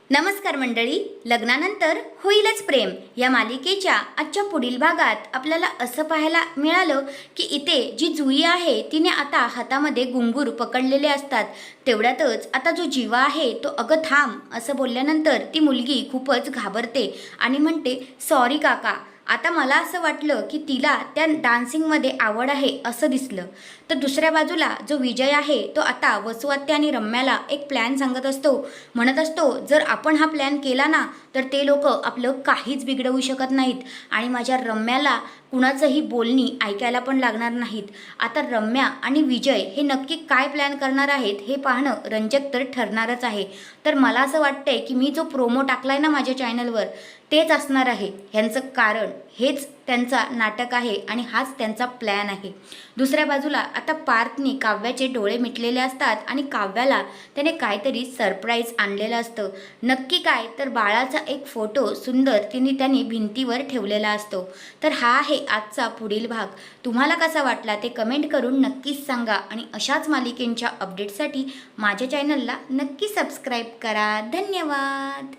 नमस्कार मंडळी, लग्नानंतर होईलच प्रेम या मालिकेच्या आजच्या पुढील भागात आपल्याला असं पाहायला मिळालं की इथे जी जुई आहे तिने आता हातामध्ये घुंगूर पकडलेले असतात. तेवढ्यातच आता जो जीवा आहे तो अगं थांब असं बोलल्यानंतर ती मुलगी खूपच घाबरते आणि म्हणते सॉरी काका. आता मला असं वाटलं की तिला त्या डान्सिंगमध्ये आवड आहे असं दिसलं. तर दुसऱ्या बाजूला जो विजय आहे तो आता वसुआत्या आणि रम्याला एक प्लॅन सांगत असतो. म्हणत असतो जर आपण हा प्लॅन केला ना तर ते लोक आपलं काहीच बिघडवू शकत नाहीत आणि माझ्या रम्याला कुणाचंही बोलणी ऐकायला पण लागणार नाहीत. आता रम्या आणि विजय हे नक्की काय प्लॅन करणार आहेत हे पाहणं रंजक तर ठरणारच आहे. तर मला असं वाटतंय की मी जो प्रोमो टाकलाय ना माझ्या चॅनलवर तेच असणार आहे ह्यांचं कारण. हेच त्यांचा नाटक आहे आणि हाच त्यांचा प्लॅन आहे. दुसऱ्या बाजूला आता पार्थनी काव्याचे डोळे मिटलेले असतात आणि काव्याला त्याने काहीतरी सरप्राईज आणलेलं असतं. नक्की काय तर बाळाचा एक फोटो सुंदर त्यांनी भिंतीवर ठेवलेला असतो. तर हा आहे आजचा पुढील भाग. तुम्हाला कसा वाटला ते कमेंट करून नक्कीच सांगा आणि अशाच मालिकेंच्या अपडेटसाठी माझ्या चॅनलला नक्की सबस्क्राईब करा. धन्यवाद.